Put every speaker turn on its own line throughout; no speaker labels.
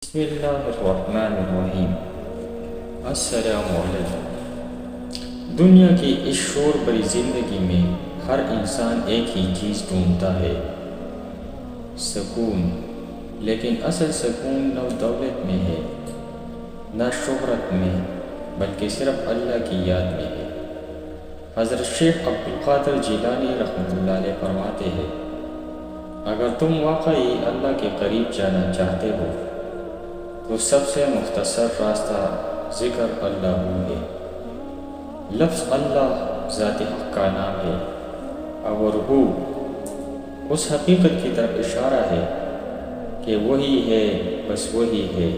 بسم اللہ الرحمن الرحیم۔ السلام علیکم۔ دنیا کی اس شور بری زندگی میں ہر انسان ایک ہی چیز ڈھونڈتا ہے، سکون۔ لیکن اصل سکون نہ دولت میں ہے، نہ شہرت میں، بلکہ صرف اللہ کی یاد میں ہے۔ حضرت شیخ عبدالقادر جیلانی رحمۃ اللہ علیہ فرماتے ہیں، اگر تم واقعی اللہ کے قریب جانا چاہتے ہو تو سب سے مختصر راستہ ذکر اللہ ہے۔ لفظ اللہ ذات حق کا نام ہے، اور ہو اس حقیقت کی طرف اشارہ ہے کہ وہی ہے، بس وہی ہے۔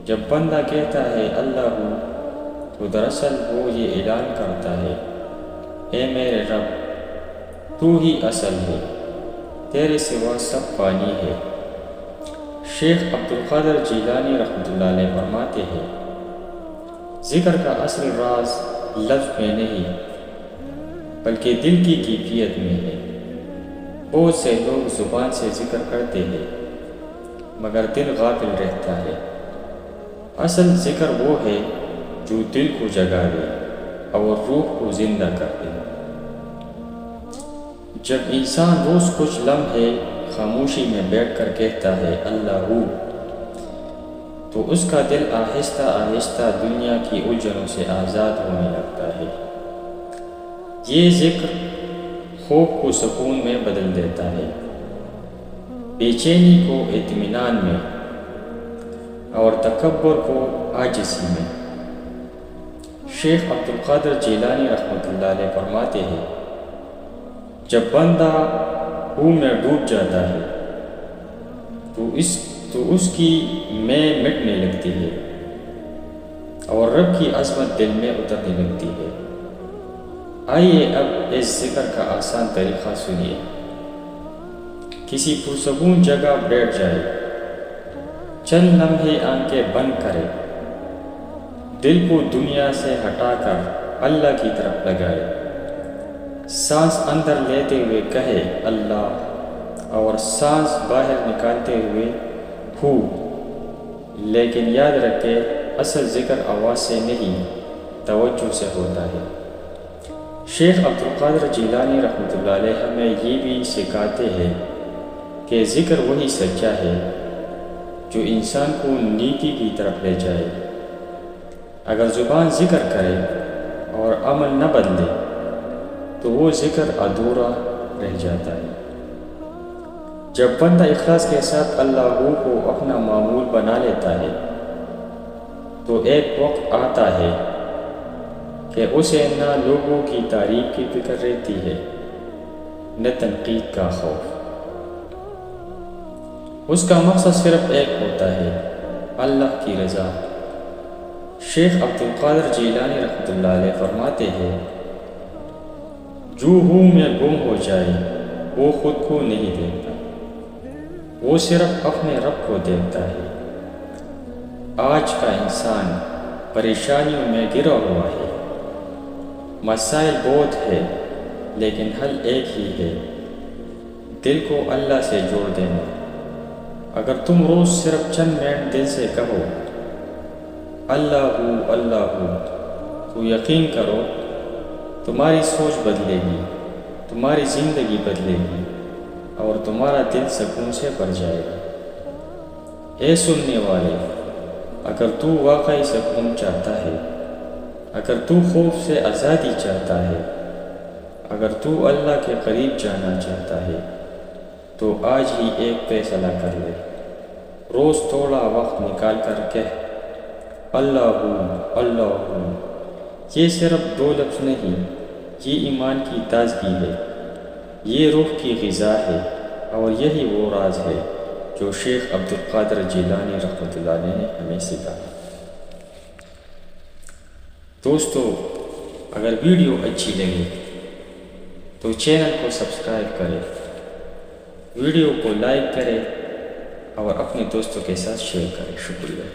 جب بندہ کہتا ہے اللہ ہو تو دراصل وہ یہ اعلان کرتا ہے، اے میرے رب، تو ہی اصل ہے، تیرے سوا سب فانی ہے۔ شیخ عبدالقادر جیلانی رحمۃ اللہ علیہ فرماتے ہیں، ذکر کا اصل راز لفظ میں نہیں بلکہ دل کی کیفیت میں ہے۔ بہت سے لوگ زبان سے ذکر کرتے ہیں مگر دل غافل رہتا ہے۔ اصل ذکر وہ ہے جو دل کو جگائے اور روح کو زندہ کر دے۔ جب انسان روز کچھ لمحے خاموشی میں بیٹھ کر کہتا ہے اللہ ہو، تو اس کا دل آہستہ آہستہ دنیا کی الجھنوں سے آزاد ہونے لگتا ہے۔ یہ ذکر خوف کو سکون میں بدل دیتا ہے، بے چینی کو اطمینان میں، اور تکبر کو عاجزی میں۔ شیخ عبدالقادر جیلانی رحمۃ اللہ علیہ فرماتے ہیں، جب بندہ ہو میں ڈوب جاتا ہے تو اس کی میں مٹنے لگتی ہے اور رب کی عظمت دل میں اترنے لگتی ہے۔ آئیے اب اس ذکر کا آسان طریقہ سنیے۔ کسی پرسکون جگہ بیٹھ جائے، چند لمحے آنکھیں بند کرے، دل کو دنیا سے ہٹا کر اللہ کی طرف لگائے، سانس اندر لیتے ہوئے کہے اللہ، اور سانس باہر نکالتے ہوئے ہو۔ لیکن یاد رکھے، اصل ذکر آواز سے نہیں، توجہ سے ہوتا ہے۔ شیخ عبدالقادر جیلانی رحمۃ اللہ علیہ ہمیں یہ بھی سکھاتے ہیں کہ ذکر وہی سچا ہے جو انسان کو نیکی کی طرف لے جائے۔ اگر زبان ذکر کرے اور عمل نہ بدلے تو وہ ذکر ادھورا رہ جاتا ہے۔ جب بندہ اخلاص کے ساتھ اللہ کو اپنا معمول بنا لیتا ہے تو ایک وقت آتا ہے کہ اسے نہ لوگوں کی تعریف کی فکر رہتی ہے، نہ تنقید کا خوف۔ اس کا مقصد صرف ایک ہوتا ہے، اللہ کی رضا۔ شیخ عبدالقادر جیلانی رحمۃ اللہ علیہ فرماتے ہیں، جو ہوں میں گم ہو جائے وہ خود کو نہیں دیکھتا، وہ صرف اپنے رب کو دیکھتا ہے۔ آج کا انسان پریشانیوں میں گرا ہوا ہے، مسائل بہت ہے لیکن حل ایک ہی ہے، دل کو اللہ سے جوڑ دینا۔ اگر تم روز صرف چند منٹ دل سے کہو اللہ ہو تو یقین کرو تمہاری سوچ بدلے گی، تمہاری زندگی بدلے گی، اور تمہارا دل سکون سے بھر جائے گا۔ اے سننے والے، اگر تو واقعی سکون چاہتا ہے، اگر تو خوف سے آزادی چاہتا ہے، اگر تو اللہ کے قریب جانا چاہتا ہے، تو آج ہی ایک فیصلہ کر لے۔ روز تھوڑا وقت نکال کر کہہ اللہ ہو۔ یہ صرف دو لفظ نہیں، یہ ایمان کی تازگی ہے، یہ روح کی غذا ہے، اور یہی وہ راز ہے جو شیخ عبدالقادر جیلانی رحمۃ اللہ علیہ نے ہمیں سکھایا۔ دوستو، اگر ویڈیو اچھی لگی تو چینل کو سبسکرائب کریں، ویڈیو کو لائک کریں اور اپنے دوستوں کے ساتھ شیئر کریں۔ شکریہ۔